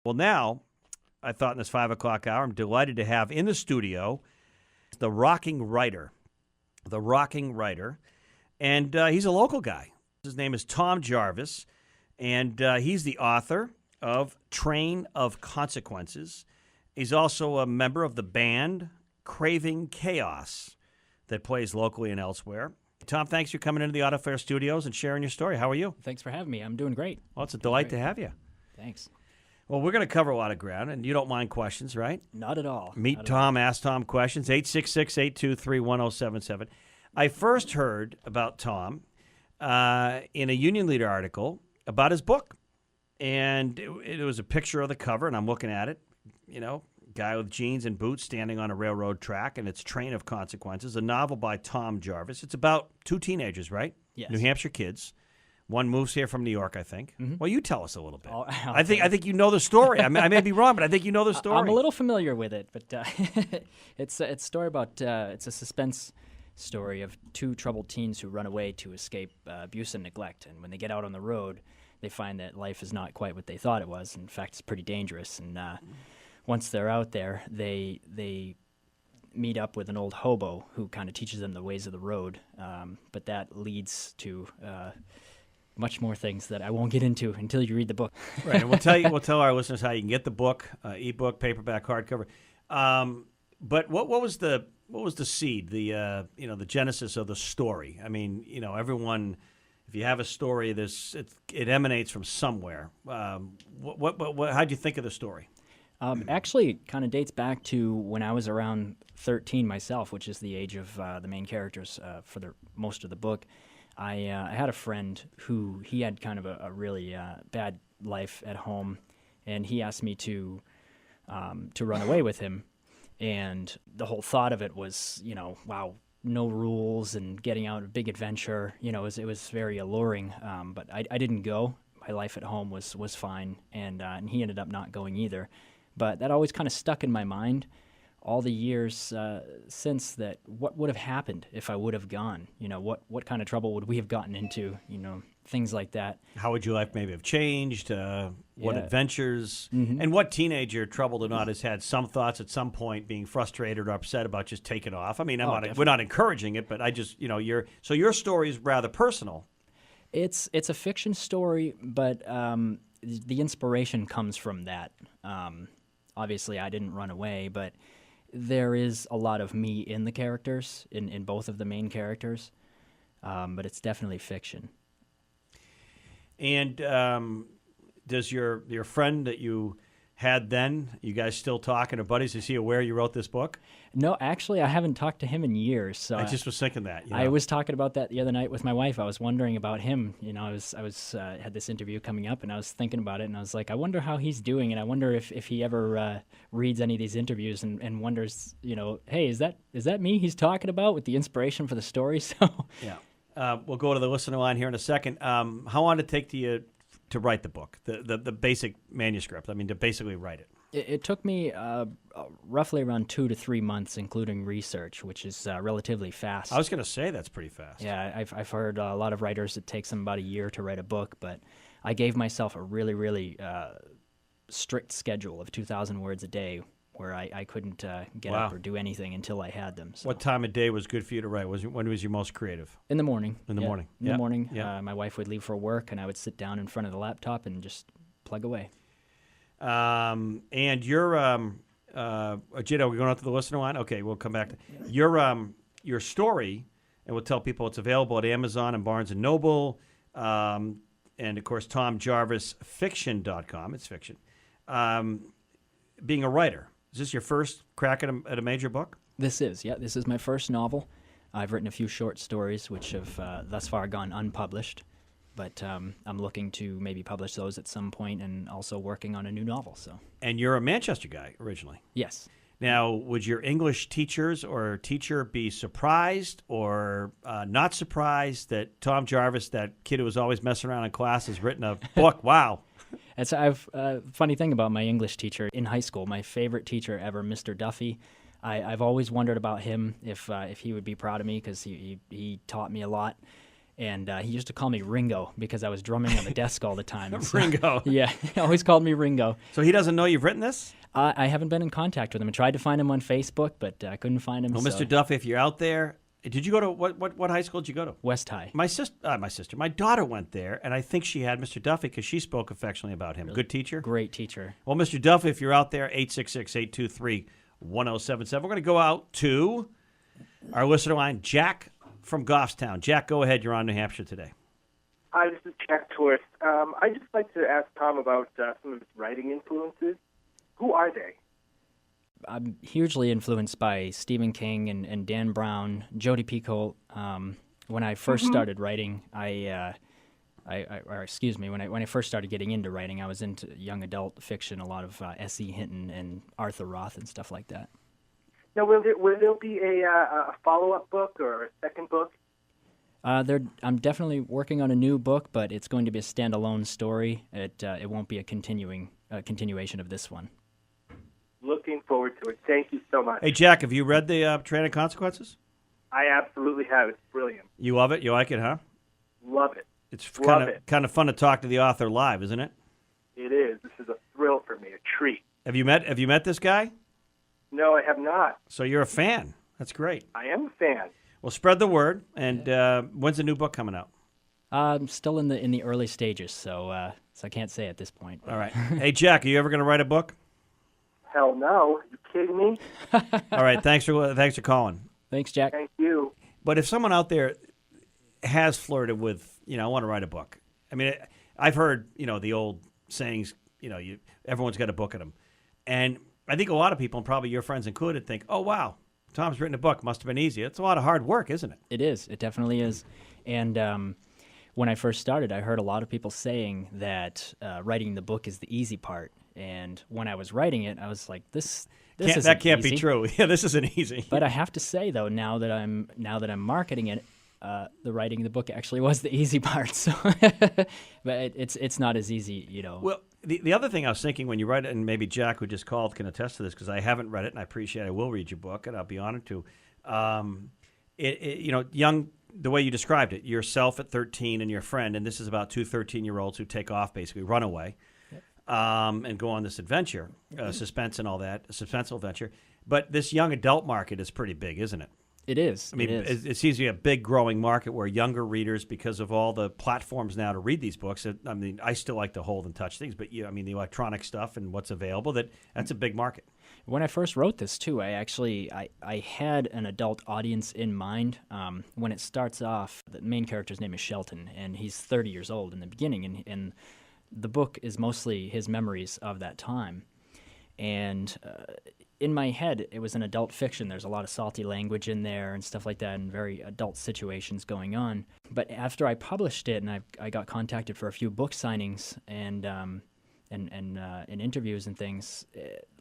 Well, now, I thought in this 5 o'clock hour, I'm delighted to have in the studio the Rocking Writer. The Rocking Writer. And he's a local guy. His name is Tom Jarvis, and he's the author of Train of Consequences. He's also a member of the band Craving Chaos that plays locally and elsewhere. Tom, thanks for coming into the Auto Fair Studios and sharing your story. How are you? Thanks for having me. I'm doing great. Well, it's a delight to have you. Thanks. Well, we're going to cover a lot of ground, and you don't mind questions, right? Not at all. Meet Tom, ask Tom questions, 866-823-1077. I first heard about Tom in a Union Leader article about his book, and it was a picture of the cover, and I'm looking at it, you know, guy with jeans and boots standing on a railroad track, and it's Train of Consequences, a novel by Tom Jarvis. It's about two teenagers, right? Yes. New Hampshire kids. One moves here from New York, I think. Mm-hmm. Well, you tell us a little bit. I think you know the story. I may be wrong, but I think you know the story. I'm a little familiar with it, but it's a story about it's a suspense story of two troubled teens who run away to escape abuse and neglect. And when they get out on the road, they find that life is not quite what they thought it was. In fact, it's pretty dangerous. And once they're out there, they meet up with an old hobo who kind of teaches them the ways of the road. But that leads to much more things that I won't get into until you read the book. Right, and we'll tell our listeners how you can get the book, ebook, paperback, hardcover. But what was the seed, the genesis of the story? I mean, everyone, if you have a story, it emanates from somewhere. How'd you think of the story? Actually, it kind of dates back to when I was around 13 myself, which is the age of the main characters for most of the book. I had a friend who he had kind of a really bad life at home, and he asked me to run away with him. And the whole thought of it was, wow, no rules and getting out a big adventure. It was very alluring. But I didn't go. My life at home was fine, and he ended up not going either. But that always kind of stuck in my mind all the years since that. What would have happened if I would have gone? What kind of trouble would we have gotten into? Things like that. How would your life maybe have changed? What adventures? Mm-hmm. And what teenager, troubled or not, has had some thoughts at some point being frustrated or upset about just taking off? I mean, we're not encouraging it, but I just, your story is rather personal. It's a fiction story, but the inspiration comes from that. Obviously, I didn't run away, but there is a lot of me in the characters, in both of the main characters, but it's definitely fiction. And does your friend that you had then, you guys still talking, or buddies, is he aware you wrote this book? No, actually, I haven't talked to him in years. So I just was thinking that. I was talking about that the other night with my wife. I was wondering about him. I was had this interview coming up, and I was thinking about it, and I was like, I wonder how he's doing, and I wonder if he ever reads any of these interviews and wonders, hey, is that me he's talking about with the inspiration for the story? So yeah, we'll go to the listener line here in a second. How long did it take you to write the book, the basic manuscript? I mean, to basically write it. It took me roughly around 2 to 3 months, including research, which is relatively fast. I was going to say that's pretty fast. Yeah, I've heard a lot of writers, it takes them about a year to write a book, but I gave myself a really, really strict schedule of 2,000 words a day where I couldn't get up or do anything until I had them. So. What time of day was good for you to write? When was you most creative? In the morning. In the morning. In the morning. Yeah. My wife would leave for work, and I would sit down in front of the laptop and just plug away. And your Jid, are we going out to the listener line? Okay, we'll come back to your story, and we'll tell people it's available at Amazon and Barnes & Noble, and, of course, TomJarvisFiction.com. It's fiction. Being a writer, is this your first crack at a major book? This is my first novel. I've written a few short stories, which have thus far gone unpublished. But I'm looking to maybe publish those at some point, and also working on a new novel. So. And you're a Manchester guy originally? Yes. Now, would your English teachers or teacher be surprised or not surprised that Tom Jarvis, that kid who was always messing around in class, has written a book? Wow. I've funny thing about my English teacher in high school, my favorite teacher ever, Mr. Duffy. I've always wondered about him, if he would be proud of me, because he taught me a lot. And he used to call me Ringo because I was drumming on the desk all the time. So, Ringo. yeah, he always called me Ringo. So he doesn't know you've written this? I haven't been in contact with him. I tried to find him on Facebook, but I couldn't find him. Well, so. Mr. Duffy, if you're out there, did you go to what high school did you go to? West High. My daughter went there, and I think she had Mr. Duffy because she spoke affectionately about him. Really? Good teacher? Great teacher. Well, Mr. Duffy, if you're out there, 866-823-1077. We're going to go out to our listener line, Jack from Goffstown. Jack, go ahead. You're on New Hampshire today. Hi, this is Jack Tourist. I'd just like to ask Tom about some of his writing influences. Who are they? I'm hugely influenced by Stephen King and Dan Brown, Jodi Picoult. When I first started writing, when I first started getting into writing, I was into young adult fiction, a lot of S.E. Hinton and Arthur Roth and stuff like that. Now, will there be a follow-up book or a second book? I'm definitely working on a new book, but it's going to be a standalone story. It won't be a continuation of this one. Looking forward to it. Thank you so much. Hey, Jack, have you read the Train of Consequences? I absolutely have. It's brilliant. You love it? You like it, huh? Love it. It's kind of fun to talk to the author live, isn't it? It is. This is a thrill for me, a treat. Have you met this guy? No, I have not. So you're a fan. That's great. I am a fan. Well, spread the word. And when's the new book coming out? I'm still in the early stages, so I can't say at this point. All right. Hey, Jack, are you ever going to write a book? Hell no. Are you kidding me? All right. Thanks for calling. Thanks, Jack. Thank you. But if someone out there has flirted with, I want to write a book. I mean, I've heard, the old sayings, everyone's got a book in them. And I think a lot of people, and probably your friends included, think, oh, wow, Tom's written a book. Must have been easy. It's a lot of hard work, isn't it? It is. It definitely is. And when I first started, I heard a lot of people saying that writing the book is the easy part. And when I was writing it, I was like, this that can't easy. Be true. Yeah, this isn't easy. But I have to say, though, now that I'm marketing it, the writing of the book actually was the easy part. So, but it's not as easy, Well, the other thing I was thinking when you write it, and maybe Jack, who just called, can attest to this because I haven't read it, and I appreciate I will read your book, and I'll be honored to. Young, the way you described it, yourself at 13 and your friend, and this is about two 13-year-olds who take off, basically run away. And go on this adventure, suspense and all that, a suspenseful adventure. But this young adult market is pretty big, isn't it? It is. I mean, it seems to be a big growing market where younger readers, because of all the platforms now to read these books, I mean, I still like to hold and touch things, but the electronic stuff and what's available, that's a big market. When I first wrote this, too, I had an adult audience in mind. When it starts off, the main character's name is Shelton, and he's 30 years old in the beginning, and the book is mostly his memories of that time. And in my head, it was an adult fiction. There's a lot of salty language in there and stuff like that and very adult situations going on. But after I published it and I got contacted for a few book signings and interviews and things,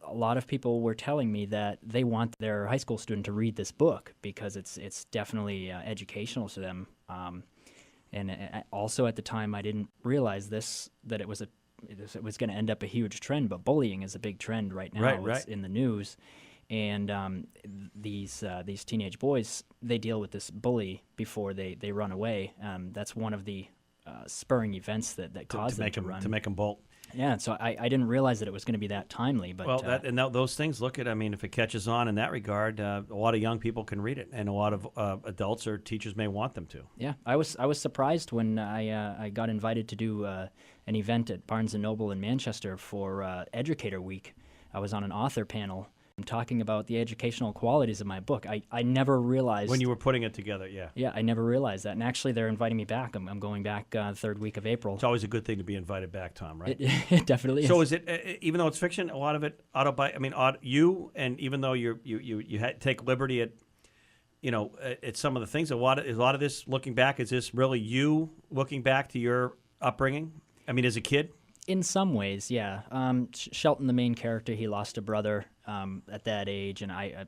a lot of people were telling me that they want their high school student to read this book because it's definitely educational to them. And also at the time, I didn't realize that it was going to end up a huge trend. But bullying is a big trend right now. Right. It's in the news, and these teenage boys, they deal with this bully before they run away. That's one of the spurring events that caused them to run. To make them bolt. Yeah, so I didn't realize that it was going to be that timely. But those things, if it catches on in that regard, a lot of young people can read it, and a lot of adults or teachers may want them to. Yeah, I was surprised when I got invited to do an event at Barnes & Noble in Manchester for Educator Week. I was on an author panel talking about the educational qualities of my book. I never realized... When you were putting it together, yeah. Yeah, I never realized that. And actually, they're inviting me back. I'm going back third week of April. It's always a good thing to be invited back, Tom, right? It definitely is. So is it, even though it's fiction, a lot of it you, and even though you take liberty at, at some of the things, a lot of this looking back, is this really you looking back to your upbringing? I mean, as a kid? In some ways, yeah. Shelton, the main character, he lost a brother at that age, and I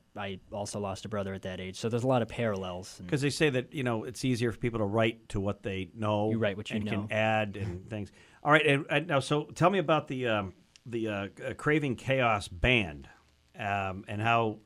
also lost a brother at that age. So there's a lot of parallels. Because they say that it's easier for people to write to what they know. You write what you know. And can add and things. All right, and now so tell me about the Craving Chaos band, and how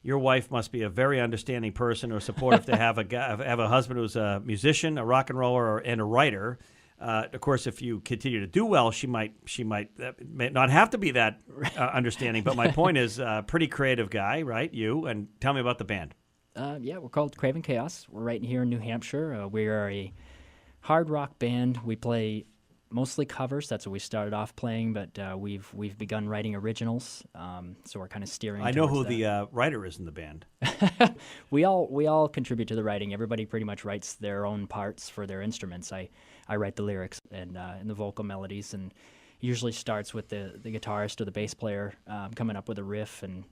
your wife must be a very understanding person or supportive to have a husband who's a musician, a rock and roller, and a writer. Of course, if you continue to do well, she might may not have to be that understanding. But my point is, pretty creative guy, right? You, and tell me about the band. Yeah, we're called Craving Chaos. We're right here in New Hampshire. We are a hard rock band. We play mostly covers. That's what we started off playing, but we've begun writing originals. So we're kind of steering. I know who towards that. the writer is in the band. We all contribute to the writing. Everybody pretty much writes their own parts for their instruments. I write the lyrics and the vocal melodies, and usually starts with the guitarist or the bass player coming up with a riff, and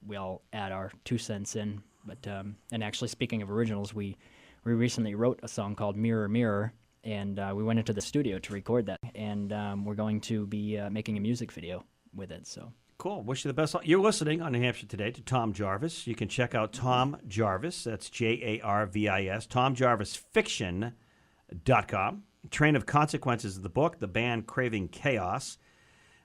we all add our 2 cents in. But and actually, speaking of originals, we recently wrote a song called Mirror Mirror, and we went into the studio to record that, and we're going to be making a music video with it. So cool. Wish you the best. You're listening on New Hampshire Today to Tom Jarvis. You can check out Tom Jarvis. That's Jarvis. TomJarvisFiction.com. Train of Consequences is the book. The band Craving Chaos.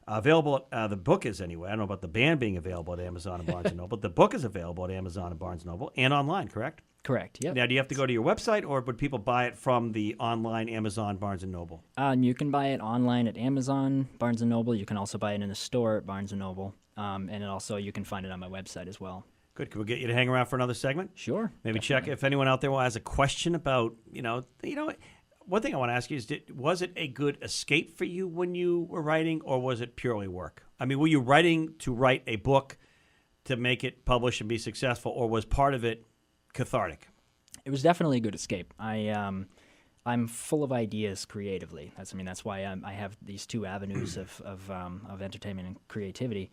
Available. The book is anyway. I don't know about the band being available at Amazon and Barnes & Noble. The book is available at Amazon and Barnes & Noble and online, correct? Correct, yep. Now, do you have to go to your website, or would people buy it from the online Amazon, Barnes & Noble? You can buy it online at Amazon, Barnes & Noble. You can also buy it in the store at Barnes & Noble. And also you can find it on my website as well. Good. Can we get you to hang around for another segment? Sure. Maybe definitely. check if anyone out there has a question about, one thing I want to ask you is, was it a good escape for you when you were writing, or was it purely work? I mean, were you writing to write a book to make it publish and be successful, or was part of it cathartic? It was definitely a good escape. I'm full of ideas creatively. That's why I have these 2 avenues of entertainment and creativity.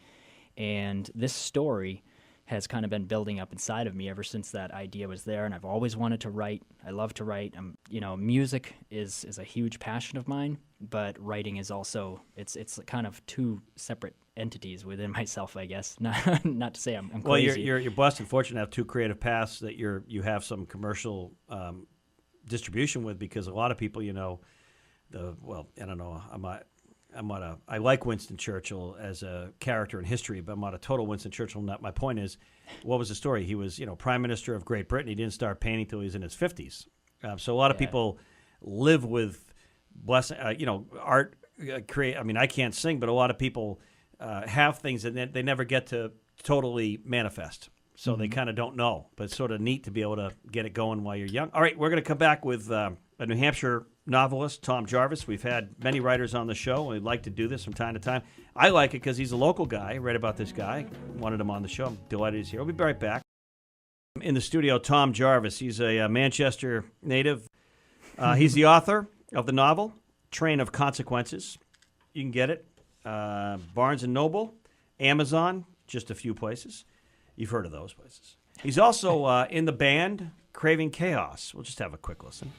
And this story has kind of been building up inside of me ever since that idea was there, and I've always wanted to write. I love to write. Music is a huge passion of mine, but writing is also it's kind of 2 separate entities within myself, I guess. Not to say I'm crazy. Well, you're blessed and fortunate to have 2 creative paths that you have some commercial distribution with, because a lot of people, I don't know, I like Winston Churchill as a character in history, but I'm not a total Winston Churchill nut. My point is, what was the story? He was, Prime Minister of Great Britain. He didn't start painting until he was in his 50s. So a lot of people live with blessing, art. I can't sing, but a lot of people have things and they never get to totally manifest. So they kind of don't know, but it's sort of neat to be able to get it going while you're young. All right, we're going to come back with a New Hampshire novelist, Tom Jarvis. We've had many writers on the show. We'd like to do this from time to time. I like it because he's a local guy. I read about this guy, wanted him on the show. I'm delighted he's here. We'll be right back. In the studio, Tom Jarvis. He's a Manchester native. He's the author of the novel, Train of Consequences. You can get it. Barnes & Noble, Amazon, just a few places. You've heard of those places. He's also in the band Craving Chaos. We'll just have a quick listen.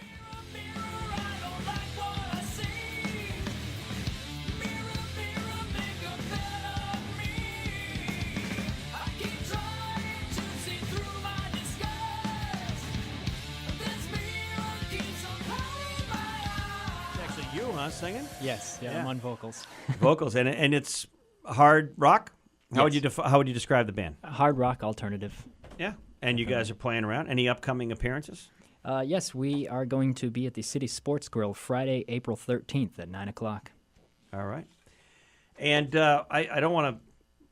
It's actually you, huh, singing? Yes, yeah, I'm on vocals. Vocals, and it's hard rock? How Yes. would you describe the band? Hard rock alternative. Yeah. And you guys are playing around. Any upcoming appearances? Yes, we are going to be at the City Sports Grill Friday, April 13th at 9 o'clock. All right. And I don't want to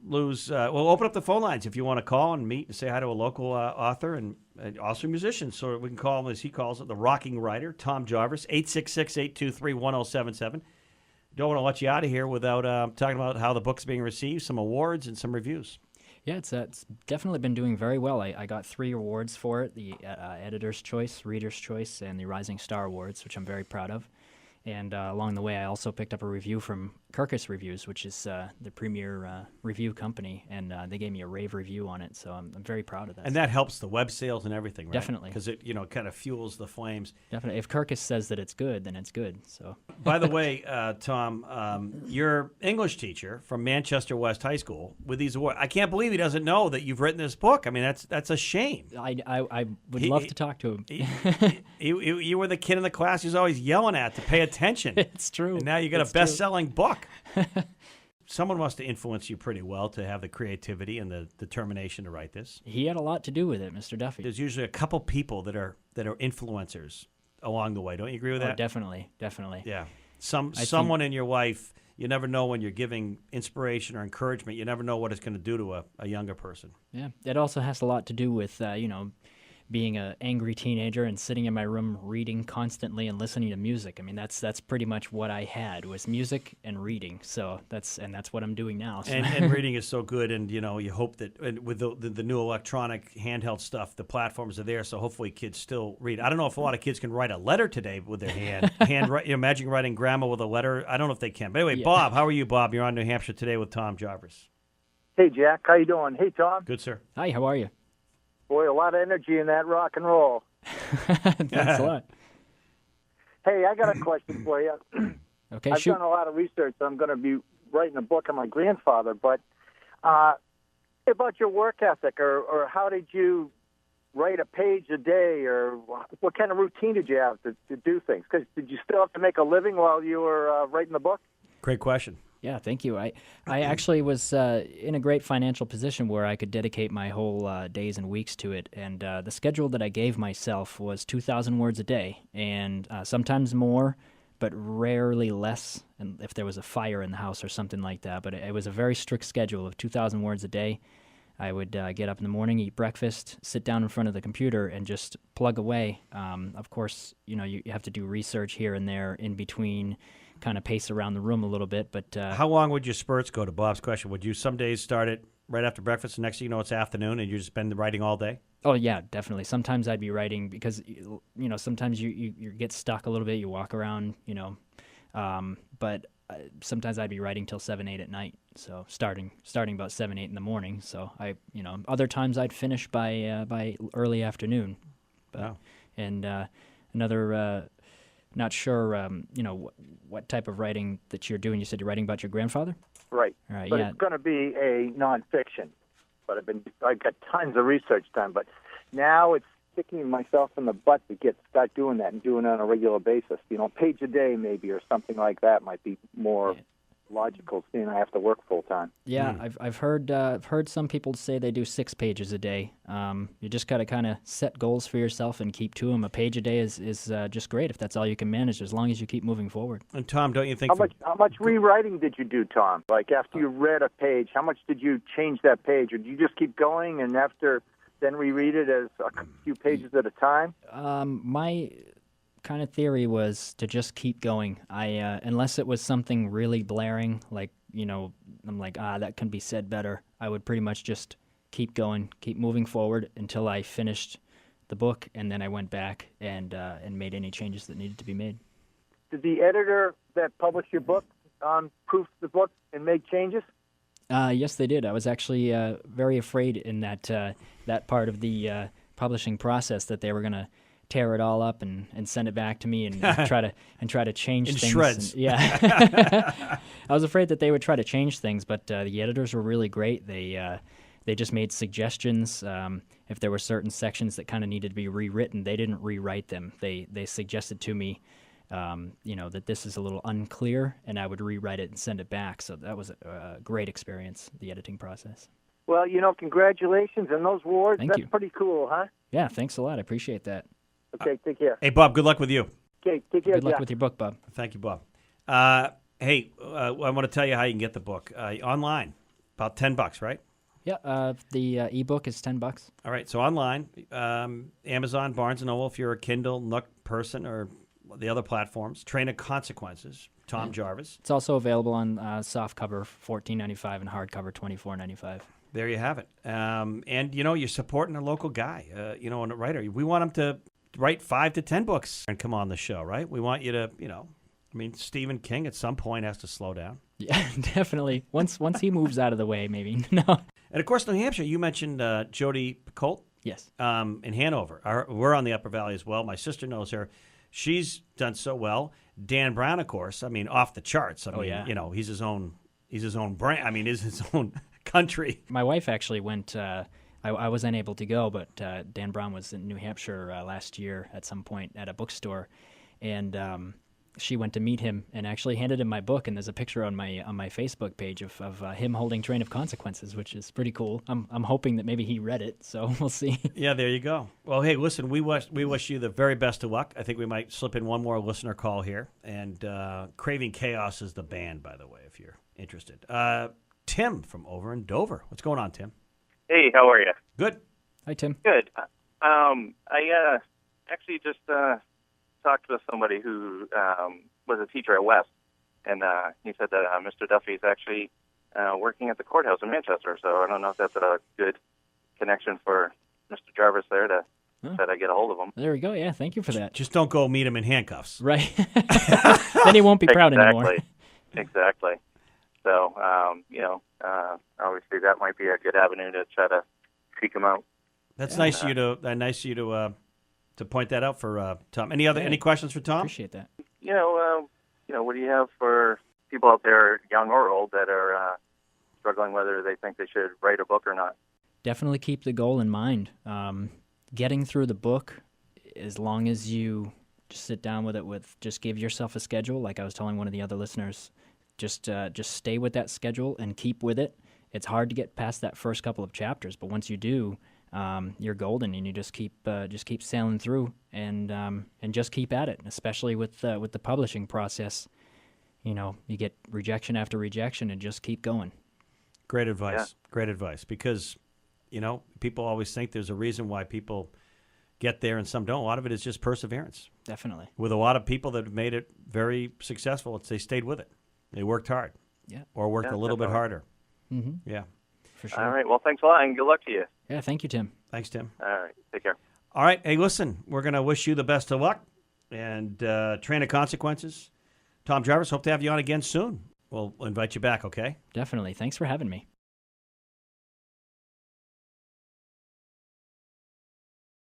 lose. We'll open up the phone lines if you want to call and meet and say hi to a local author and also musician. So we can call him, as he calls it, the rocking writer, Tom Jarvis, 866-823-1077. Don't want to let you out of here without talking about how the book's being received, some awards, and some reviews. Yeah, it's definitely been doing very well. I got 3 awards for it, the Editor's Choice, Reader's Choice, and the Rising Star Awards, which I'm very proud of. And along the way, I also picked up a review from Kirkus Reviews, which is the premier review company, and they gave me a rave review on it, so I'm very proud of that. And that helps the web sales and everything, right? Definitely. Because it kind of fuels the flames. Definitely. If Kirkus says that it's good, then it's good. So. By the way, Tom, your English teacher from Manchester West High School with these awards, I can't believe he doesn't know that you've written this book. I mean, that's a shame. I would love to talk to him. You were the kid in the class he was always yelling at to pay attention. It's true. And now you got a best-selling book. someone must have influenced you pretty well to have the creativity and the determination to write this. He had a lot to do with it, Mr. Duffy. There's usually a couple people that are influencers along the way. Don't you agree with that? Oh, definitely. Yeah. Someone in your life, you never know when you're giving inspiration or encouragement. You never know what it's going to do to a younger person. Yeah. It also has a lot to do with, being an angry teenager and sitting in my room reading constantly and listening to music. I mean, that's pretty much what I had, was music and reading. So that's what I'm doing now. So. And reading is so good, and you hope that with the new electronic handheld stuff, the platforms are there, so hopefully kids still read. I don't know if a lot of kids can write a letter today with their hand. Imagine writing grandma with a letter. I don't know if they can. But anyway, yeah. Bob, how are you, Bob? You're on New Hampshire Today with Tom Jarvis. Hey, Jack. How you doing? Hey, Tom. Good, sir. Hi, how are you? Boy, a lot of energy in that rock and roll. Thanks a lot. Hey, I got a question for you. Okay, I've done a lot of research. I'm going to be writing a book on my grandfather, but about your work ethic, or how did you write a page a day, or what kind of routine did you have to do things? Because did you still have to make a living while you were writing the book? Great question. Yeah, thank you. I actually was in a great financial position where I could dedicate my whole days and weeks to it. And the schedule that I gave myself was 2,000 words a day, and sometimes more, but rarely less, and if there was a fire in the house or something like that. But it was a very strict schedule of 2,000 words a day. I would get up in the morning, eat breakfast, sit down in front of the computer, and just plug away. Of course, you have to do research here and there in between, kind of pace around the room a little bit. But how long would your spurts go, to Bob's question? Would you some days start it right after breakfast, and next thing you know it's afternoon, and you just been writing all day? Oh, yeah, definitely. Sometimes I'd be writing because, sometimes you get stuck a little bit. You walk around, but sometimes I'd be writing till 7, 8 at night. So starting about 7, 8 in the morning. So other times I'd finish by early afternoon. But, wow. And another, not sure, what type of writing that you're doing. You said you're writing about your grandfather? Right. All right. But yeah. It's going to be a nonfiction. But I've got tons of research done. But now it's kicking myself in the butt to start doing that and doing it on a regular basis. Page a day maybe, or something like that might be more logical, seeing I have to work full time. Yeah, I've heard some people say they do 6 pages a day. You just got to kind of set goals for yourself and keep to them. A page a day is just great if that's all you can manage, as long as you keep moving forward. And Tom, don't you think how much rewriting did you do, Tom? Like after you read a page, how much did you change that page, or did you just keep going and after then reread it as a few pages at a time? My kind of theory was to just keep going. Unless it was something really blaring, like, I'm like, that can be said better, I would pretty much just keep going, keep moving forward until I finished the book, and then I went back and made any changes that needed to be made. Did the editor that published your book proof the book and make changes? Yes, they did. I was actually very afraid in that part of the publishing process that they were going to tear it all up and send it back to me and try to change in things. Shreds. I was afraid that they would try to change things, but the editors were really great. They just made suggestions. If there were certain sections that kind of needed to be rewritten, they didn't rewrite them. They suggested to me, that this is a little unclear, and I would rewrite it and send it back. So that was a great experience, the editing process. Well, congratulations on those awards. Thank you. That's pretty cool, huh? Yeah, thanks a lot. I appreciate that. Okay, take care. Hey, Bob, good luck with you. Okay, take care. Good luck with your book, Bob. Thank you, Bob. Hey, I want to tell you how you can get the book online. About $10, right? Yeah, the ebook is $10. All right, so online, Amazon, Barnes & Noble, if you're a Kindle, Nook person, or the other platforms. Train of Consequences, Tom Jarvis. It's also available on softcover, $14.95, and hardcover, $24.95. There you have it. And, you're supporting a local guy, and a writer. We want him to write 5 to 10 books and come on the show, right? We want you to, Stephen King at some point has to slow down. Yeah, definitely. Once he moves out of the way, maybe. No. And, of course, New Hampshire, you mentioned Jody Colt. Yes. In Hanover. We're on the Upper Valley as well. My sister knows her. She's done so well. Dan Brown, of course, off the charts. He's his own brand. He's his own country. My wife actually went. I was unable to go, but Dan Brown was in New Hampshire last year at some point at a bookstore, and she went to meet him and actually handed him my book, and there's a picture on my Facebook page of him holding Train of Consequences, which is pretty cool. I'm hoping that maybe he read it, so we'll see. Yeah, there you go. Well, hey, listen, we wish you the very best of luck. I think we might slip in one more listener call here, and Craving Chaos is the band, by the way, if you're interested. Tim from over in Dover. What's going on, Tim? Hey, how are you? Good. Hi, Tim. Good. I actually just talked with somebody who was a teacher at West, and he said that Mr. Duffy is actually working at the courthouse in Manchester. So I don't know if that's a good connection for Mr. Jarvis there to that I get a hold of him. There we go. Yeah, thank you for that. Just don't go meet him in handcuffs. Right. Then he won't be proud anymore. Exactly. So, obviously that might be a good avenue to try to seek him out. That's nice of you to point that out for Tom. Any questions for Tom? Appreciate that. What do you have for people out there, young or old, that are struggling whether they think they should write a book or not? Definitely keep the goal in mind. Getting through the book, as long as you just sit down with it, just give yourself a schedule. Like I was telling one of the other listeners, just stay with that schedule and keep with it. It's hard to get past that first couple of chapters, but once you do, you're golden, and you just keep sailing through, and just keep at it. Especially with the publishing process, you get rejection after rejection, and just keep going. Great advice. Yeah. Great advice. Because people always think there's a reason why people get there and some don't. A lot of it is just perseverance. Definitely. With a lot of people that have made it very successful, they stayed with it. They worked hard. Yeah. Or worked a little bit harder. Mm-hmm. Yeah. For sure. All right. Well, thanks a lot, and good luck to you. Yeah, thank you, Tim. Thanks, Tim. All right. Take care. All right. Hey, listen, we're going to wish you the best of luck and Train of Consequences. Tom Jarvis, hope to have you on again soon. We'll invite you back, okay? Definitely. Thanks for having me.